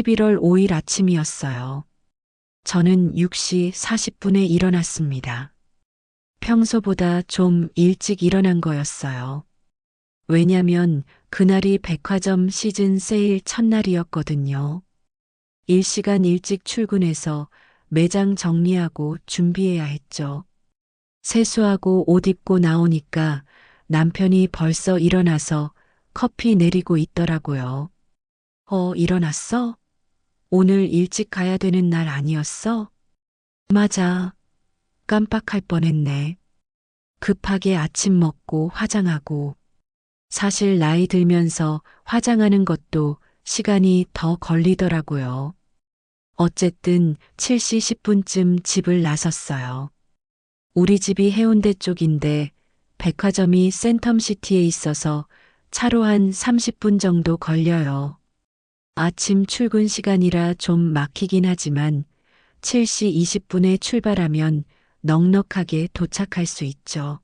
11월 5일 아침이었어요. 저는 6시 40분에 일어났습니다. 평소보다 좀 일찍 일어난 거였어요. 왜냐면 그날이 백화점 시즌 세일 첫날이었거든요. 1시간 일찍 출근해서 매장 정리하고 준비해야 했죠. 세수하고 옷 입고 나오니까 남편이 벌써 일어나서 커피 내리고 있더라고요. 일어났어? 오늘 일찍 가야 되는 날 아니었어? 맞아. 깜빡할 뻔했네. 급하게 아침 먹고 화장하고. 사실 나이 들면서 화장하는 것도 시간이 더 걸리더라고요. 어쨌든 7시 10분쯤 집을 나섰어요. 우리 집이 해운대 쪽인데 백화점이 센텀시티에 있어서 차로 한 30분 정도 걸려요. 아침 출근 시간이라 좀 막히긴 하지만 7시 20분에 출발하면 넉넉하게 도착할 수 있죠.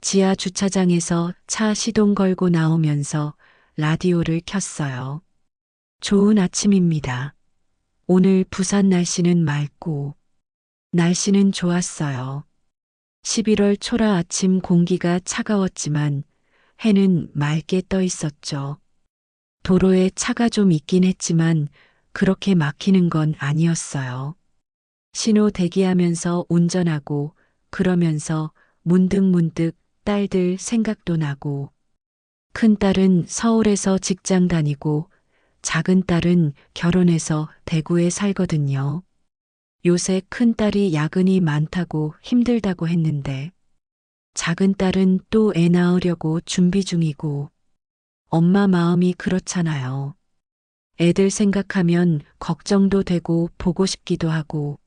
지하 주차장에서 차 시동 걸고 나오면서 라디오를 켰어요. 좋은 아침입니다. 오늘 부산 날씨는 맑고 날씨는 좋았어요. 11월 초라 아침 공기가 차가웠지만 해는 맑게 떠 있었죠. 도로에 차가 좀 있긴 했지만 그렇게 막히는 건 아니었어요. 신호 대기하면서 운전하고 그러면서 문득문득 딸들 생각도 나고 큰딸은 서울에서 직장 다니고 작은 딸은 결혼해서 대구에 살거든요. 요새 큰딸이 야근이 많다고 힘들다고 했는데 작은 딸은 또 애 낳으려고 준비 중이고 엄마 마음이 그렇잖아요. 애들 생각하면 걱정도 되고 보고 싶기도 하고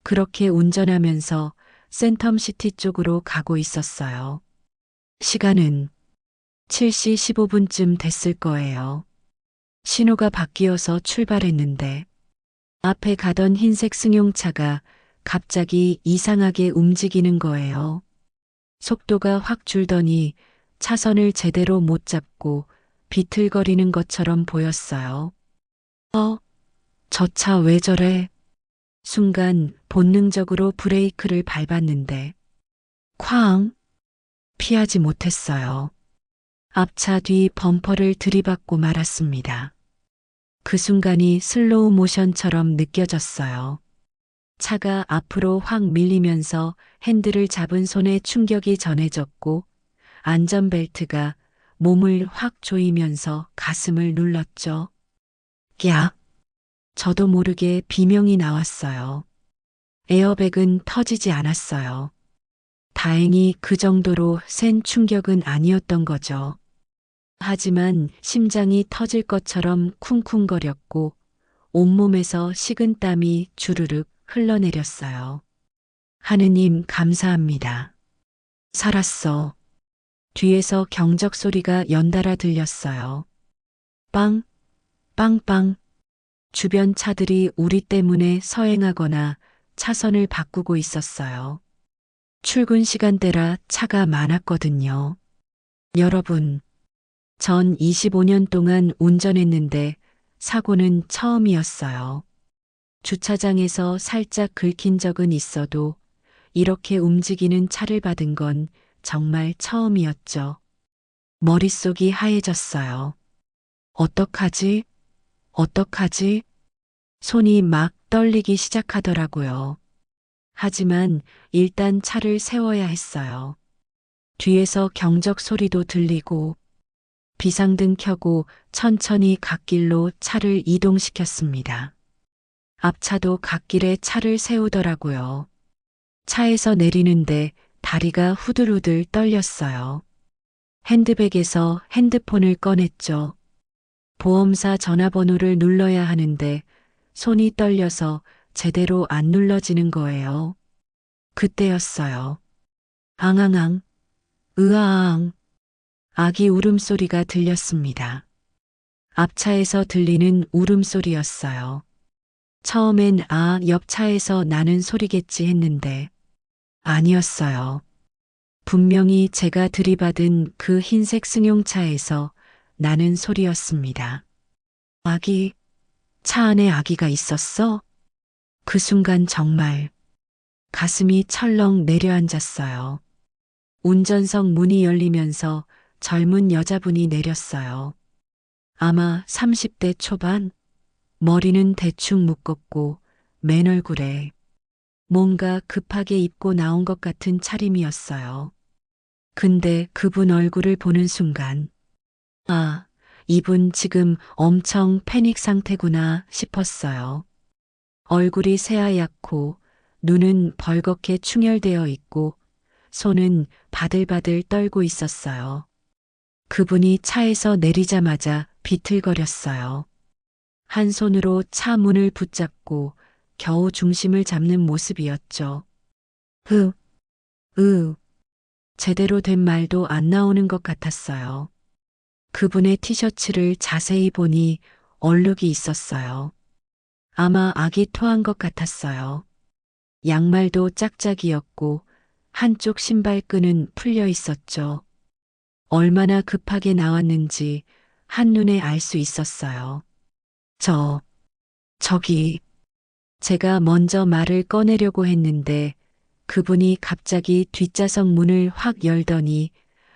그렇게 운전하면서 센텀시티 쪽으로 가고 있었어요. 시간은 7시 15분쯤 됐을 거예요. 신호가 바뀌어서 출발했는데 앞에 가던 흰색 승용차가 갑자기 이상하게 움직이는 거예요. 속도가 확 줄더니 차선을 제대로 못 잡고 비틀거리는 것처럼 보였어요. 저 차 왜 저래? 순간 본능적으로 브레이크를 밟았는데 쾅! 피하지 못했어요. 앞차 뒤 범퍼를 들이받고 말았습니다. 그 순간이 슬로우 모션처럼 느껴졌어요. 차가 앞으로 확 밀리면서 핸들을 잡은 손에 충격이 전해졌고 안전벨트가 몸을 확 조이면서 가슴을 눌렀죠. 야! 저도 모르게 비명이 나왔어요. 에어백은 터지지 않았어요. 다행히 그 정도로 센 충격은 아니었던 거죠. 하지만 심장이 터질 것처럼 쿵쿵거렸고 온몸에서 식은땀이 주르륵 흘러내렸어요. 하느님 감사합니다. 살았어. 뒤에서 경적 소리가 연달아 들렸어요. 빵, 빵빵. 주변 차들이 우리 때문에 서행하거나 차선을 바꾸고 있었어요. 출근 시간대라 차가 많았거든요. 여러분, 전 25년 동안 운전했는데 사고는 처음이었어요. 주차장에서 살짝 긁힌 적은 있어도 이렇게 움직이는 차를 받은 건 정말 처음이었죠. 머릿속이 하얘졌어요. 어떡하지? 어떡하지? 손이 막 떨리기 시작하더라고요. 하지만 일단 차를 세워야 했어요. 뒤에서 경적 소리도 들리고 비상등 켜고 천천히 갓길로 차를 이동시켰습니다. 앞차도 갓길에 차를 세우더라고요. 차에서 내리는데 다리가 후들후들 떨렸어요. 핸드백에서 핸드폰을 꺼냈죠. 보험사 전화번호를 눌러야 하는데 손이 떨려서 제대로 안 눌러지는 거예요. 그때였어요. 앙앙앙, 으아앙, 아기 울음소리가 들렸습니다. 앞차에서 들리는 울음소리였어요. 처음엔 옆차에서 나는 소리겠지 했는데 아니었어요. 분명히 제가 들이받은 그 흰색 승용차에서 나는 소리였습니다. 아기, 차 안에 아기가 있었어? 그 순간 정말 가슴이 철렁 내려앉았어요. 운전석 문이 열리면서 젊은 여자분이 내렸어요. 아마 30대 초반, 머리는 대충 묶었고 맨 얼굴에 뭔가 급하게 입고 나온 것 같은 차림이었어요. 근데 그분 얼굴을 보는 순간, 아, 이분 지금 엄청 패닉 상태구나 싶었어요. 얼굴이 새하얗고 눈은 벌겋게 충혈되어 있고 손은 바들바들 떨고 있었어요. 그분이 차에서 내리자마자 비틀거렸어요. 한 손으로 차 문을 붙잡고 겨우 중심을 잡는 모습이었죠. 흐, 제대로 된 말도 안 나오는 것 같았어요. 그분의 티셔츠를 자세히 보니 얼룩이 있었어요. 아마 아기 토한 것 같았어요. 양말도 짝짝이었고 한쪽 신발끈은 풀려 있었죠. 얼마나 급하게 나왔는지 한눈에 알 수 있었어요. 저기, 제가 먼저 말을 꺼내려고 했는데 그분이 갑자기 뒷좌석 문을 확 열더니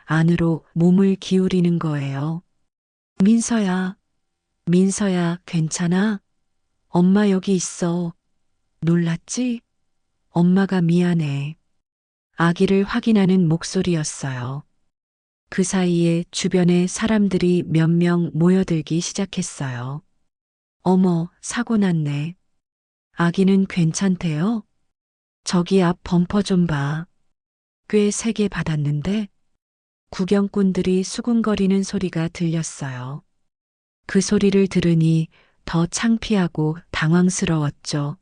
안으로 몸을 기울이는 거예요. 민서야, 민서야, 괜찮아? 엄마 여기 있어. 놀랐지? 엄마가 미안해. 아기를 확인하는 목소리였어요. 그 사이에 주변에 사람들이 몇 명 모여들기 시작했어요. 어머, 사고 났네. 아기는 괜찮대요? 저기 앞 범퍼 좀 봐. 꽤 세게 받았는데? 구경꾼들이 수군거리는 소리가 들렸어요. 그 소리를 들으니 더 창피하고 당황스러웠죠.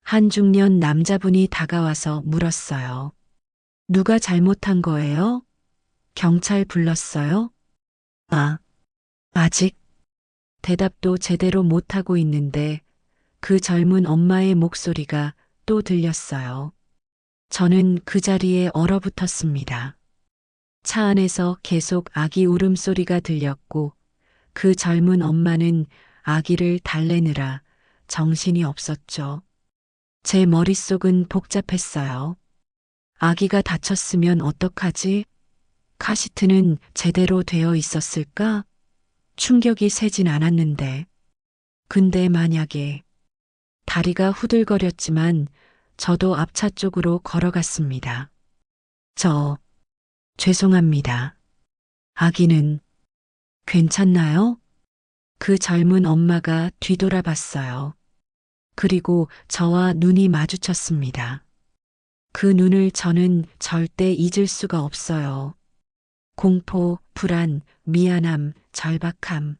한 중년 남자분이 다가와서 물었어요. 누가 잘못한 거예요? 경찰 불렀어요? 아직 대답도 제대로 못하고 있는데 그 젊은 엄마의 목소리가 또 들렸어요. 저는 그 자리에 얼어붙었습니다. 차 안에서 계속 아기 울음소리가 들렸고 그 젊은 엄마는 아기를 달래느라 정신이 없었죠. 제 머릿속은 복잡했어요. 아기가 다쳤으면 어떡하지? 카시트는 제대로 되어 있었을까? 충격이 세진 않았는데. 근데 만약에 다리가 후들거렸지만 저도 앞차 쪽으로 걸어갔습니다. 저, 죄송합니다. 아기는 괜찮나요? 그 젊은 엄마가 뒤돌아봤어요. 그리고 저와 눈이 마주쳤습니다. 그 눈을 저는 절대 잊을 수가 없어요. 공포, 불안, 미안함, 절박함.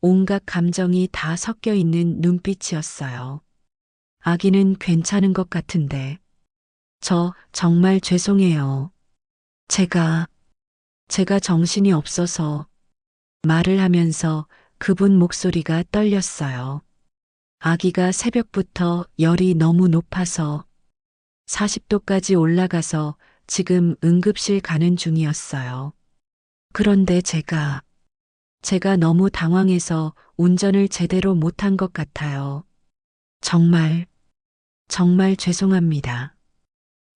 온갖 감정이 다 섞여 있는 눈빛이었어요. 아기는 괜찮은 것 같은데. 저 정말 죄송해요. 제가 정신이 없어서 말을 하면서 그분 목소리가 떨렸어요. 아기가 새벽부터 열이 너무 높아서 40도까지 올라가서 지금 응급실 가는 중이었어요. 그런데 제가 너무 당황해서 운전을 제대로 못한 것 같아요. 정말 죄송합니다.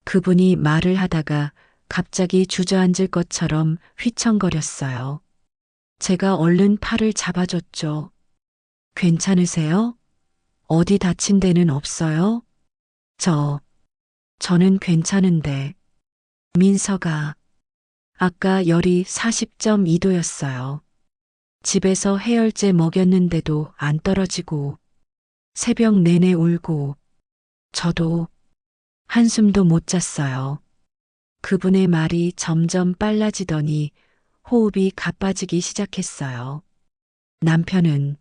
그분이 말을 하다가 갑자기 주저앉을 것처럼 휘청거렸어요. 제가 얼른 팔을 잡아줬죠. 괜찮으세요? 어디 다친 데는 없어요? 저는 괜찮은데. 민서가 아까 열이 40.2도였어요. 집에서 해열제 먹였는데도 안 떨어지고 새벽 내내 울고 저도 한숨도 못 잤어요. 그분의 말이 점점 빨라지더니 호흡이 가빠지기 시작했어요. 남편은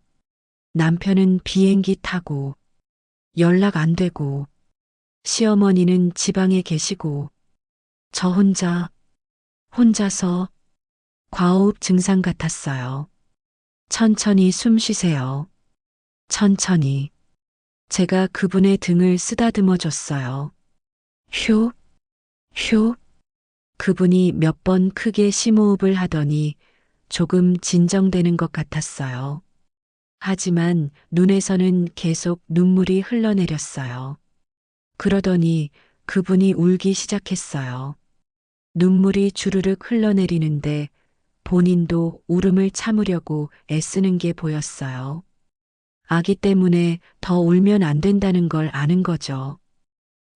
비행기 타고 연락 안 되고 시어머니는 지방에 계시고 저 혼자서 과호흡 증상 같았어요. 천천히 숨 쉬세요. 천천히. 제가 그분의 등을 쓰다듬어 줬어요. 휴. 그분이 몇 번 크게 심호흡을 하더니 조금 진정되는 것 같았어요. 하지만 눈에서는 계속 눈물이 흘러내렸어요. 그러더니 그분이 울기 시작했어요. 눈물이 주르륵 흘러내리는데 본인도 울음을 참으려고 애쓰는 게 보였어요. 아기 때문에 더 울면 안 된다는 걸 아는 거죠.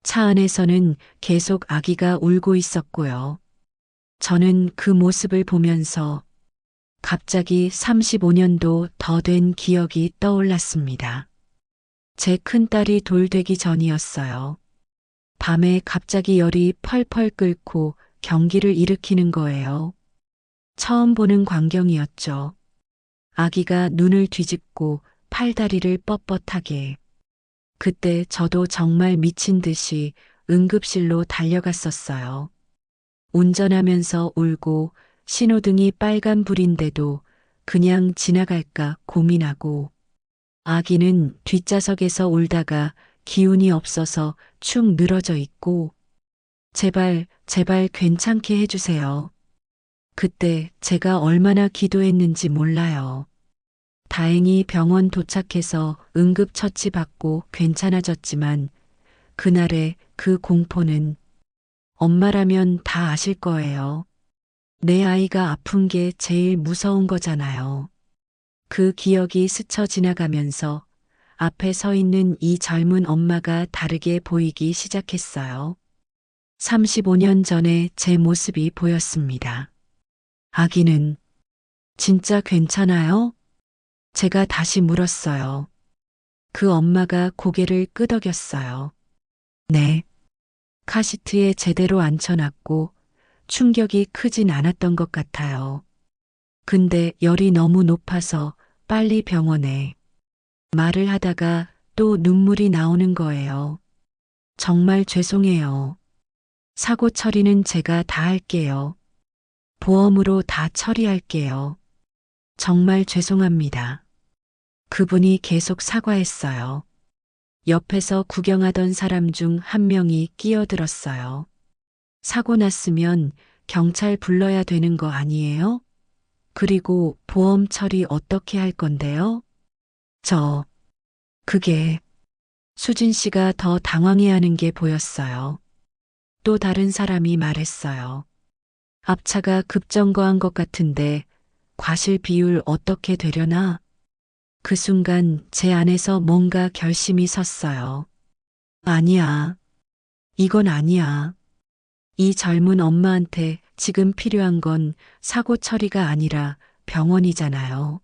차 안에서는 계속 아기가 울고 있었고요. 저는 그 모습을 보면서 갑자기 35년도 더 된 기억이 떠올랐습니다. 제 큰딸이 돌되기 전이었어요. 밤에 갑자기 열이 펄펄 끓고 경기를 일으키는 거예요. 처음 보는 광경이었죠. 아기가 눈을 뒤집고 팔다리를 뻣뻣하게. 그때 저도 정말 미친 듯이 응급실로 달려갔었어요. 운전하면서 울고 신호등이 빨간불인데도 그냥 지나갈까 고민하고 아기는 뒷좌석에서 울다가 기운이 없어서 축 늘어져 있고 제발, 제발 괜찮게 해주세요. 그때 제가 얼마나 기도했는지 몰라요. 다행히 병원 도착해서 응급처치 받고 괜찮아졌지만 그날의 그 공포는 엄마라면 다 아실 거예요. 내 아이가 아픈 게 제일 무서운 거잖아요. 그 기억이 스쳐 지나가면서 앞에 서 있는 이 젊은 엄마가 다르게 보이기 시작했어요. 35년 전에 제 모습이 보였습니다. 아기는 진짜 괜찮아요? 제가 다시 물었어요. 그 엄마가 고개를 끄덕였어요. 네. 카시트에 제대로 앉혀놨고 충격이 크진 않았던 것 같아요. 근데 열이 너무 높아서 빨리 병원에. 말을 하다가 또 눈물이 나오는 거예요. 정말 죄송해요. 사고 처리는 제가 다 할게요. 보험으로 다 처리할게요. 정말 죄송합니다. 그분이 계속 사과했어요. 옆에서 구경하던 사람 중 한 명이 끼어들었어요. 사고 났으면 경찰 불러야 되는 거 아니에요? 그리고 보험 처리 어떻게 할 건데요? 그게 수진 씨가 더 당황해하는 게 보였어요. 또 다른 사람이 말했어요. 앞차가 급정거한 것 같은데 과실 비율 어떻게 되려나? 그 순간 제 안에서 뭔가 결심이 섰어요. 아니야. 이건 아니야. 이 젊은 엄마한테 지금 필요한 건 사고 처리가 아니라 병원이잖아요.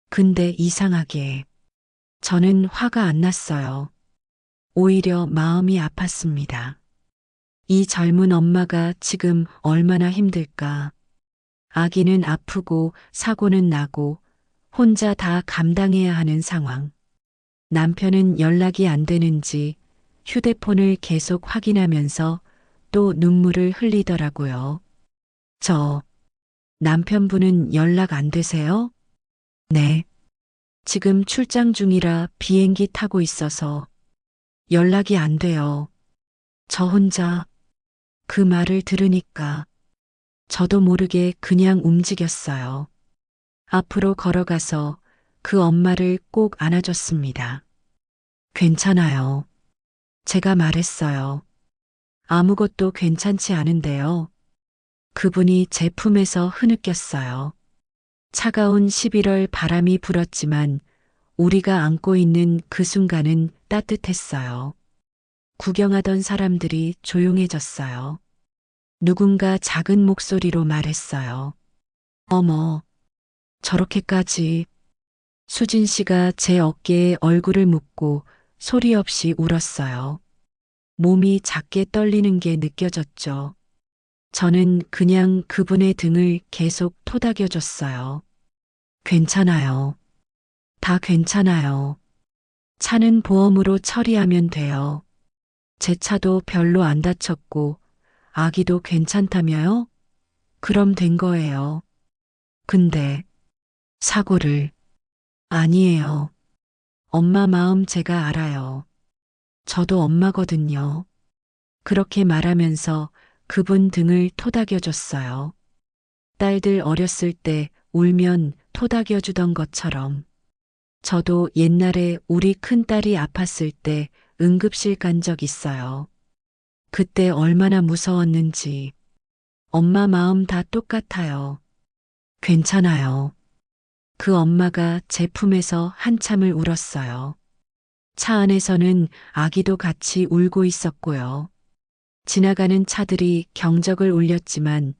근데 이상하게 저는 화가 안 났어요. 오히려 마음이 아팠습니다. 이 젊은 엄마가 지금 얼마나 힘들까. 아기는 아프고 사고는 나고 혼자 다 감당해야 하는 상황. 남편은 연락이 안 되는지 휴대폰을 계속 확인하면서 또 눈물을 흘리더라고요. 남편분은 연락 안 되세요? 네. 지금 출장 중이라 비행기 타고 있어서 연락이 안 돼요. 저 혼자 그 말을 들으니까 저도 모르게 그냥 움직였어요. 앞으로 걸어가서 그 엄마를 꼭 안아줬습니다. 괜찮아요. 제가 말했어요. 아무것도 괜찮지 않은데요. 그분이 제 품에서 흐느꼈어요. 차가운 11월 바람이 불었지만 우리가 안고 있는 그 순간은 따뜻했어요. 구경하던 사람들이 조용해졌어요. 누군가 작은 목소리로 말했어요. 어머, 저렇게까지. 수진 씨가 제 어깨에 얼굴을 묻고 소리 없이 울었어요. 몸이 작게 떨리는 게 느껴졌죠. 저는 그냥 그분의 등을 계속 토닥여줬어요. 괜찮아요. 다 괜찮아요. 차는 보험으로 처리하면 돼요. 제 차도 별로 안 다쳤고 아기도 괜찮다며요? 그럼 된 거예요. 근데 사고를 아니에요. 엄마 마음 제가 알아요. 저도 엄마거든요. 그렇게 말하면서 그분 등을 토닥여줬어요. 딸들 어렸을 때 울면 토닥여주던 것처럼 저도 옛날에 우리 큰딸이 아팠을 때 응급실 간 적 있어요. 그때 얼마나 무서웠는지. 엄마 마음 다 똑같아요. 괜찮아요. 그 엄마가 제 품에서 한참을 울었어요. 차 안에서는 아기도 같이 울고 있었고요. 지나가는 차들이 경적을 울렸지만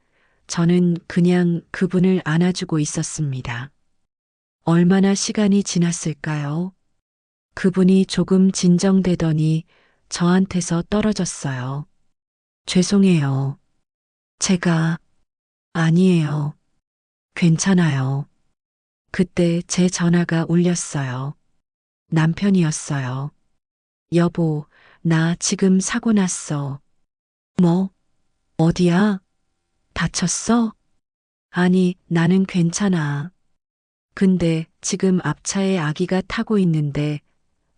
저는 그냥 그분을 안아주고 있었습니다. 얼마나 시간이 지났을까요? 그분이 조금 진정되더니 저한테서 떨어졌어요. 죄송해요. 제가, 아니에요. 괜찮아요. 그때 제 전화가 울렸어요. 남편이었어요. 여보, 나 지금 사고 났어. 뭐, 어디야? 다쳤어? 아니, 나는 괜찮아. 근데 지금 앞차에 아기가 타고 있는데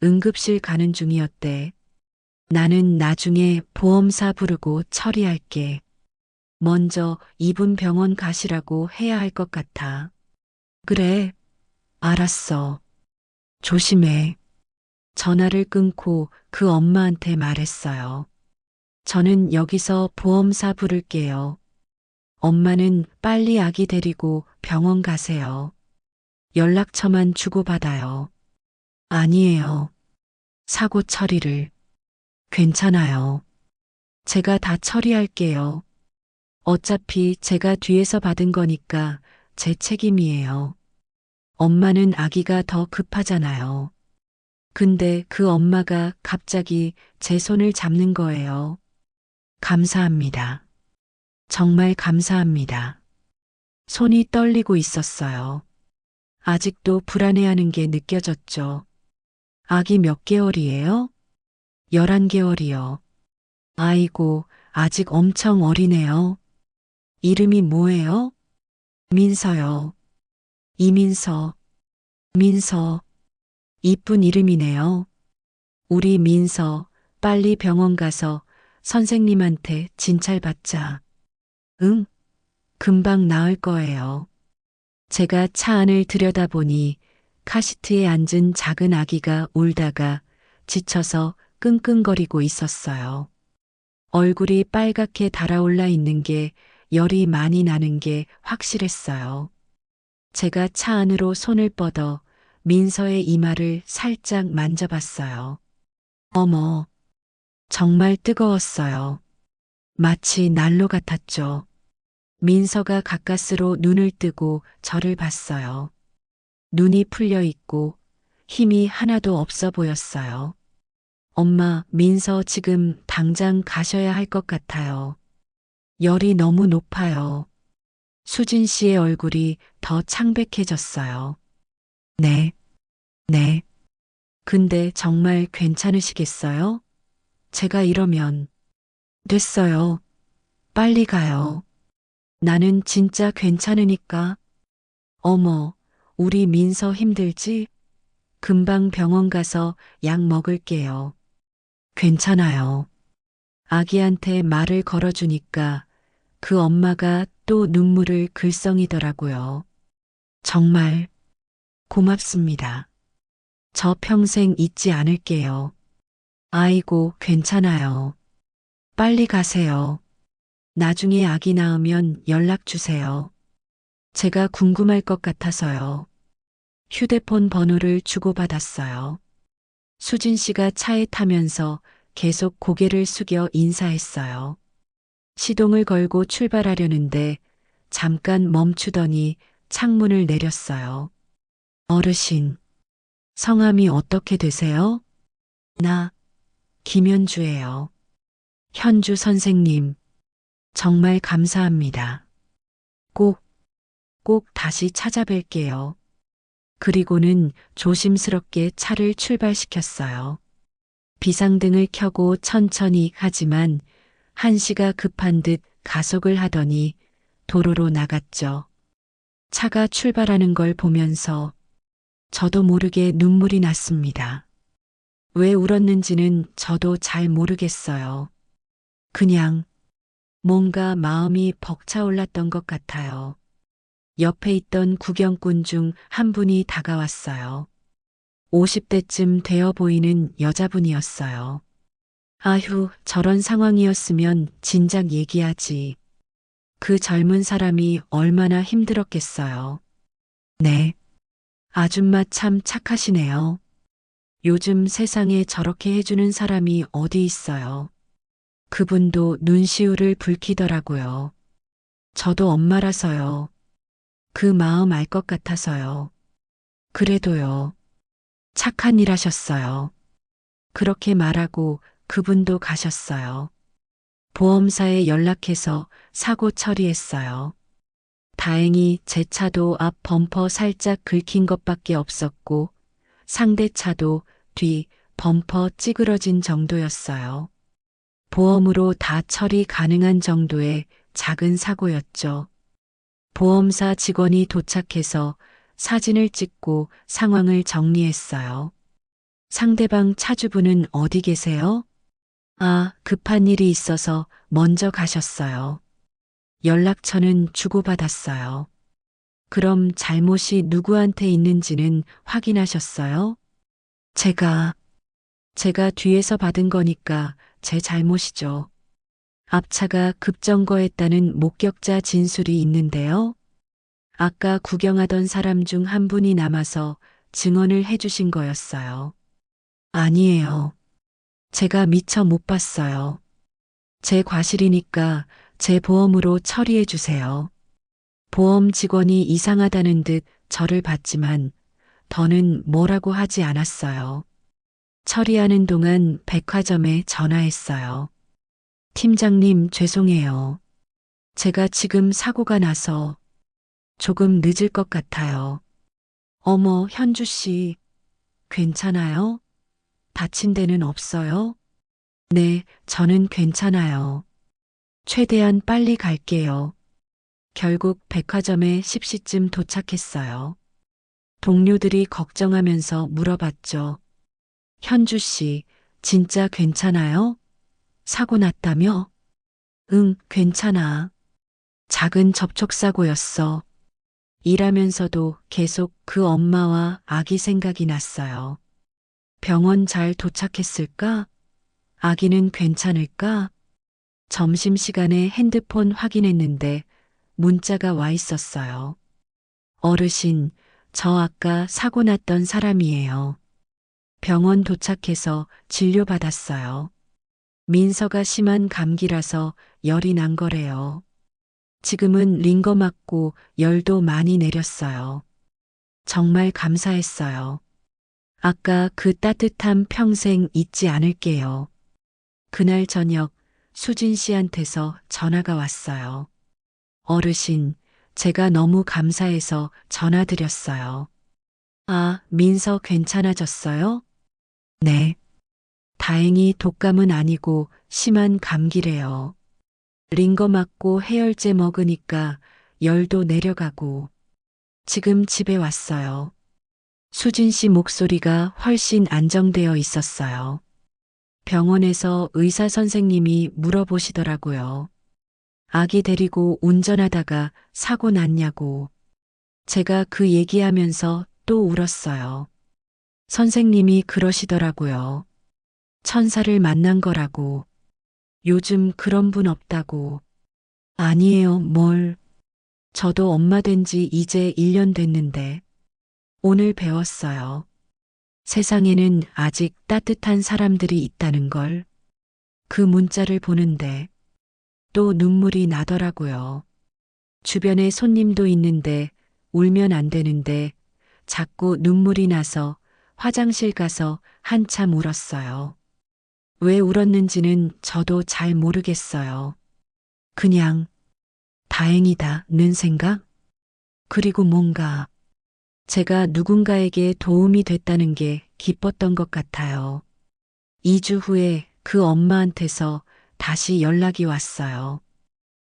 응급실 가는 중이었대. 나는 나중에 보험사 부르고 처리할게. 먼저 이분 병원 가시라고 해야 할 것 같아. 그래, 알았어. 조심해. 전화를 끊고 그 엄마한테 말했어요. 저는 여기서 보험사 부를게요. 엄마는 빨리 아기 데리고 병원 가세요. 연락처만 주고받아요. 아니에요. 사고 처리를. 괜찮아요. 제가 다 처리할게요. 어차피 제가 뒤에서 받은 거니까 제 책임이에요. 엄마는 아기가 더 급하잖아요. 근데 그 엄마가 갑자기 제 손을 잡는 거예요. 감사합니다. 정말 감사합니다. 손이 떨리고 있었어요. 아직도 불안해하는 게 느껴졌죠. 아기 몇 개월이에요? 11개월이요. 아이고, 아직 엄청 어리네요. 이름이 뭐예요? 민서요. 이민서, 민서. 이쁜 이름이네요. 우리 민서, 빨리 병원 가서 선생님한테 진찰받자. 응? 금방 나을 거예요. 제가 차 안을 들여다보니 카시트에 앉은 작은 아기가 울다가 지쳐서 끙끙거리고 있었어요. 얼굴이 빨갛게 달아올라 있는 게 열이 많이 나는 게 확실했어요. 제가 차 안으로 손을 뻗어 민서의 이마를 살짝 만져봤어요. 어머, 정말 뜨거웠어요. 마치 난로 같았죠. 민서가 가까스로 눈을 뜨고 저를 봤어요. 눈이 풀려 있고 힘이 하나도 없어 보였어요. 엄마, 민서 지금 당장 가셔야 할 것 같아요. 열이 너무 높아요. 수진 씨의 얼굴이 더 창백해졌어요. 네, 네. 근데 정말 괜찮으시겠어요? 제가 이러면 됐어요. 빨리 가요. 나는 진짜 괜찮으니까. 어머, 우리 민서 힘들지? 금방 병원 가서 약 먹을게요. 괜찮아요. 아기한테 말을 걸어주니까 그 엄마가 또 눈물을 글썽이더라고요. 정말 고맙습니다. 저 평생 잊지 않을게요. 아이고, 괜찮아요. 빨리 가세요. 나중에 아기 낳으면 연락 주세요. 제가 궁금할 것 같아서요. 휴대폰 번호를 주고받았어요. 수진 씨가 차에 타면서 계속 고개를 숙여 인사했어요. 시동을 걸고 출발하려는데 잠깐 멈추더니 창문을 내렸어요. 어르신, 성함이 어떻게 되세요? 나, 김현주예요. 현주 선생님, 정말 감사합니다. 꼭, 꼭 다시 찾아뵐게요. 그리고는 조심스럽게 차를 출발시켰어요. 비상등을 켜고 천천히 하지만 한시가 급한 듯 가속을 하더니 도로로 나갔죠. 차가 출발하는 걸 보면서 저도 모르게 눈물이 났습니다. 왜 울었는지는 저도 잘 모르겠어요. 그냥 뭔가 마음이 벅차올랐던 것 같아요. 옆에 있던 구경꾼 중 한 분이 다가왔어요. 50대쯤 되어 보이는 여자분이었어요. 아휴, 저런 상황이었으면 진작 얘기하지. 그 젊은 사람이 얼마나 힘들었겠어요. 네, 아줌마 참 착하시네요. 요즘 세상에 저렇게 해주는 사람이 어디 있어요. 그분도 눈시울을 붉히더라고요. 저도 엄마라서요. 그 마음 알 것 같아서요. 그래도요. 착한 일 하셨어요. 그렇게 말하고 그분도 가셨어요. 보험사에 연락해서 사고 처리했어요. 다행히 제 차도 앞 범퍼 살짝 긁힌 것밖에 없었고 상대 차도 뒤 범퍼 찌그러진 정도였어요. 보험으로 다 처리 가능한 정도의 작은 사고였죠. 보험사 직원이 도착해서 사진을 찍고 상황을 정리했어요. 상대방 차주분은 어디 계세요? 아, 급한 일이 있어서 먼저 가셨어요. 연락처는 주고받았어요. 그럼 잘못이 누구한테 있는지는 확인하셨어요? 제가, 제가 뒤에서 받은 거니까 제 잘못이죠. 앞차가 급정거했다는 목격자 진술이 있는데요. 아까 구경하던 사람 중 한 분이 남아서 증언을 해주신 거였어요. 아니에요. 제가 미처 못 봤어요. 제 과실이니까 제 보험으로 처리해 주세요. 보험 직원이 이상하다는 듯 저를 봤지만 더는 뭐라고 하지 않았어요. 처리하는 동안 백화점에 전화했어요. 팀장님, 죄송해요. 제가 지금 사고가 나서 조금 늦을 것 같아요. 어머, 현주 씨, 괜찮아요? 다친 데는 없어요? 네, 저는 괜찮아요. 최대한 빨리 갈게요. 결국 백화점에 10시쯤 도착했어요. 동료들이 걱정하면서 물어봤죠. 현주 씨, 진짜 괜찮아요? 사고 났다며? 응, 괜찮아. 작은 접촉사고였어. 일하면서도 계속 그 엄마와 아기 생각이 났어요. 병원 잘 도착했을까? 아기는 괜찮을까? 점심시간에 핸드폰 확인했는데 문자가 와 있었어요. 어르신, 저 아까 사고 났던 사람이에요. 병원 도착해서 진료받았어요. 민서가 심한 감기라서 열이 난 거래요. 지금은 링거 맞고 열도 많이 내렸어요. 정말 감사했어요. 아까 그 따뜻함 평생 잊지 않을게요. 그날 저녁 수진 씨한테서 전화가 왔어요. 어르신, 제가 너무 감사해서 전화드렸어요. 아, 민서 괜찮아졌어요? 네. 다행히 독감은 아니고 심한 감기래요. 링거 맞고 해열제 먹으니까 열도 내려가고 지금 집에 왔어요. 수진 씨 목소리가 훨씬 안정되어 있었어요. 병원에서 의사 선생님이 물어보시더라고요. 아기 데리고 운전하다가 사고 났냐고. 제가 그 얘기하면서 또 울었어요. 선생님이 그러시더라고요. 천사를 만난 거라고. 요즘 그런 분 없다고. 아니에요, 뭘. 저도 엄마 된 지 이제 1년 됐는데. 오늘 배웠어요. 세상에는 아직 따뜻한 사람들이 있다는 걸. 그 문자를 보는데 또 눈물이 나더라고요. 주변에 손님도 있는데 울면 안 되는데 자꾸 눈물이 나서 화장실 가서 한참 울었어요. 왜 울었는지는 저도 잘 모르겠어요. 그냥 다행이다는 생각? 그리고 뭔가 제가 누군가에게 도움이 됐다는 게 기뻤던 것 같아요. 2주 후에 그 엄마한테서 다시 연락이 왔어요.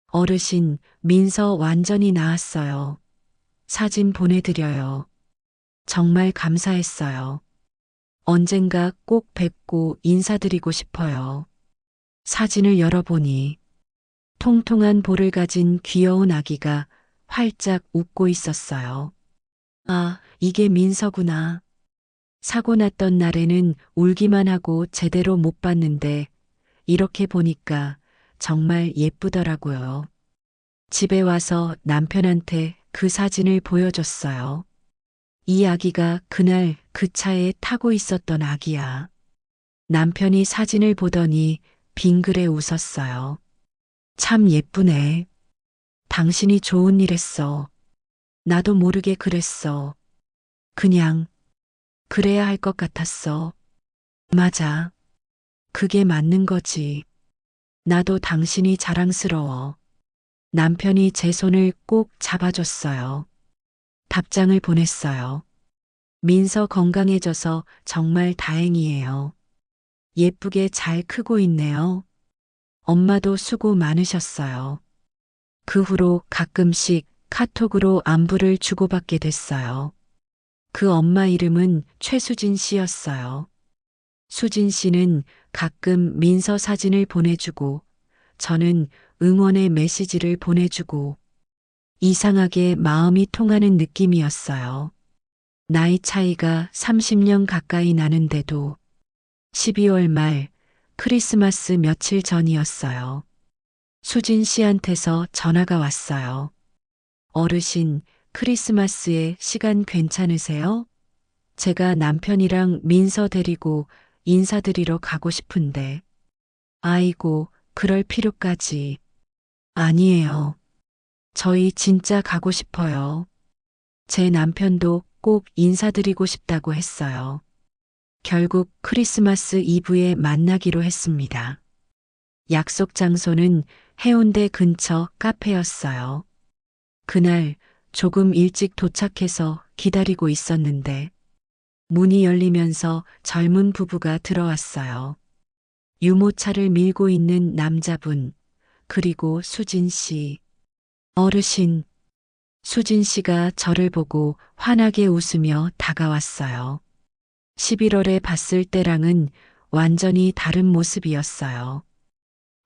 어르신, 민서 완전히 나았어요. 사진 보내드려요. 정말 감사했어요. 언젠가 꼭 뵙고 인사드리고 싶어요. 사진을 열어보니 통통한 볼을 가진 귀여운 아기가 활짝 웃고 있었어요. 아, 이게 민서구나. 사고 났던 날에는 울기만 하고 제대로 못 봤는데 이렇게 보니까 정말 예쁘더라고요. 집에 와서 남편한테 그 사진을 보여줬어요. 이 아기가 그날 그 차에 타고 있었던 아기야. 남편이 사진을 보더니 빙그레 웃었어요. 참 예쁘네. 당신이 좋은 일 했어. 나도 모르게 그랬어. 그냥 그래야 할 것 같았어. 맞아. 그게 맞는 거지. 나도 당신이 자랑스러워. 남편이 제 손을 꼭 잡아줬어요. 답장을 보냈어요. 민서 건강해져서 정말 다행이에요. 예쁘게 잘 크고 있네요. 엄마도 수고 많으셨어요. 그 후로 가끔씩 카톡으로 안부를 주고받게 됐어요. 그 엄마 이름은 최수진 씨였어요. 수진 씨는 가끔 민서 사진을 보내주고 저는 응원의 메시지를 보내주고 이상하게 마음이 통하는 느낌이었어요. 나이 차이가 30년 가까이 나는데도 12월 말 크리스마스 며칠 전이었어요. 수진 씨한테서 전화가 왔어요. 어르신, 크리스마스에 시간 괜찮으세요? 제가 남편이랑 민서 데리고 인사드리러 가고 싶은데. 아이고, 그럴 필요까지. 아니에요. 저희 진짜 가고 싶어요. 제 남편도 꼭 인사드리고 싶다고 했어요. 결국 크리스마스 이브에 만나기로 했습니다. 약속 장소는 해운대 근처 카페였어요. 그날 조금 일찍 도착해서 기다리고 있었는데 문이 열리면서 젊은 부부가 들어왔어요. 유모차를 밀고 있는 남자분, 그리고 수진 씨. 어르신, 수진 씨가 저를 보고 환하게 웃으며 다가왔어요. 11월에 봤을 때랑은 완전히 다른 모습이었어요.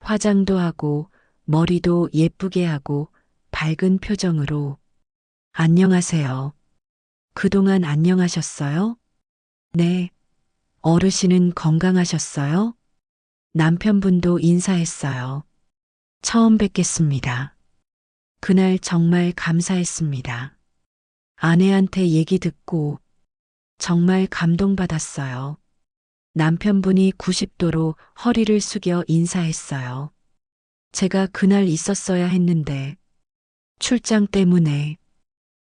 화장도 하고 머리도 예쁘게 하고 밝은 표정으로 안녕하세요. 그동안 안녕하셨어요? 네. 어르신은 건강하셨어요? 남편분도 인사했어요. 처음 뵙겠습니다. 그날 정말 감사했습니다. 아내한테 얘기 듣고 정말 감동받았어요. 남편분이 90도로 허리를 숙여 인사했어요. 제가 그날 있었어야 했는데 출장 때문에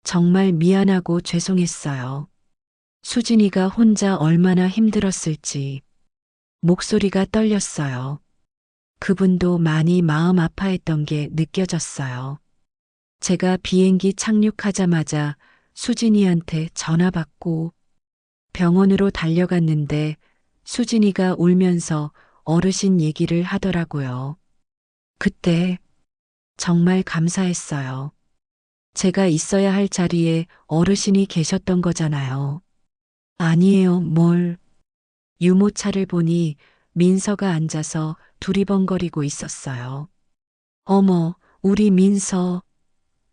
정말 미안하고 죄송했어요. 수진이가 혼자 얼마나 힘들었을지 목소리가 떨렸어요. 그분도 많이 마음 아파했던 게 느껴졌어요. 제가 비행기 착륙하자마자 수진이한테 전화 받고 병원으로 달려갔는데 수진이가 울면서 어르신 얘기를 하더라고요. 그때 정말 감사했어요. 제가 있어야 할 자리에 어르신이 계셨던 거잖아요. 아니에요, 뭘. 유모차를 보니 민서가 앉아서 두리번거리고 있었어요. 어머, 우리 민서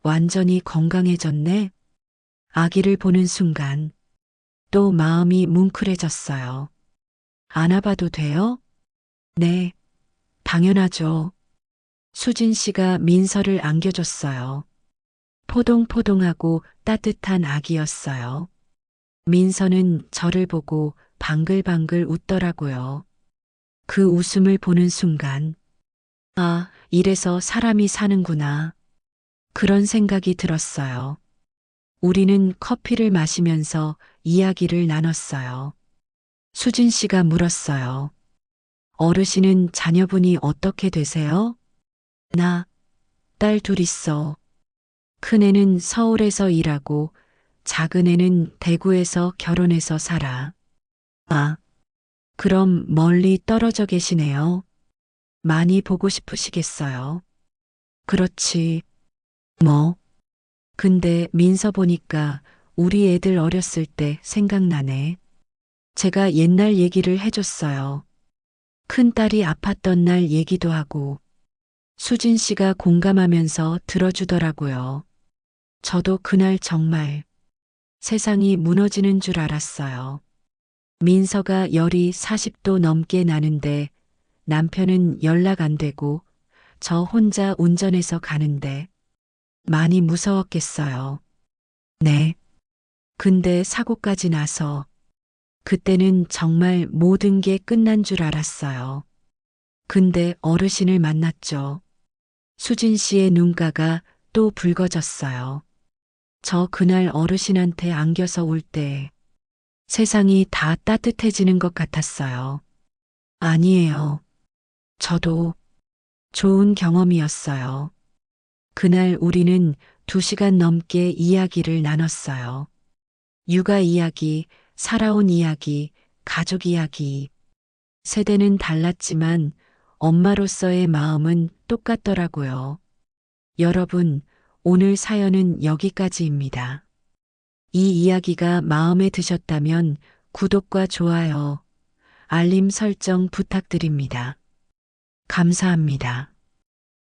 완전히 건강해졌네? 아기를 보는 순간 또 마음이 뭉클해졌어요. 안아봐도 돼요? 네, 당연하죠. 수진 씨가 민서를 안겨줬어요. 포동포동하고 따뜻한 아기였어요. 민서는 저를 보고 방글방글 웃더라고요. 그 웃음을 보는 순간, 아, 이래서 사람이 사는구나. 그런 생각이 들었어요. 우리는 커피를 마시면서 이야기를 나눴어요. 수진 씨가 물었어요. 어르신은 자녀분이 어떻게 되세요? 나, 딸 둘 있어. 큰애는 서울에서 일하고 작은애는 대구에서 결혼해서 살아. 아, 그럼 멀리 떨어져 계시네요. 많이 보고 싶으시겠어요. 그렇지. 뭐. 근데 민서 보니까 우리 애들 어렸을 때 생각나네. 제가 옛날 얘기를 해줬어요. 큰딸이 아팠던 날 얘기도 하고 수진 씨가 공감하면서 들어주더라고요. 저도 그날 정말 세상이 무너지는 줄 알았어요. 민서가 열이 40도 넘게 나는데 남편은 연락 안 되고 저 혼자 운전해서 가는데 많이 무서웠겠어요. 네. 근데 사고까지 나서 그때는 정말 모든 게 끝난 줄 알았어요. 근데 어르신을 만났죠. 수진 씨의 눈가가 또 붉어졌어요. 저 그날 어르신한테 안겨서 울 때 세상이 다 따뜻해지는 것 같았어요. 아니에요. 저도 좋은 경험이었어요. 그날 우리는 2시간 넘게 이야기를 나눴어요. 육아 이야기, 살아온 이야기, 가족 이야기. 세대는 달랐지만 엄마로서의 마음은 똑같더라고요. 여러분, 오늘 사연은 여기까지입니다. 이 이야기가 마음에 드셨다면 구독과 좋아요, 알림 설정 부탁드립니다. 감사합니다.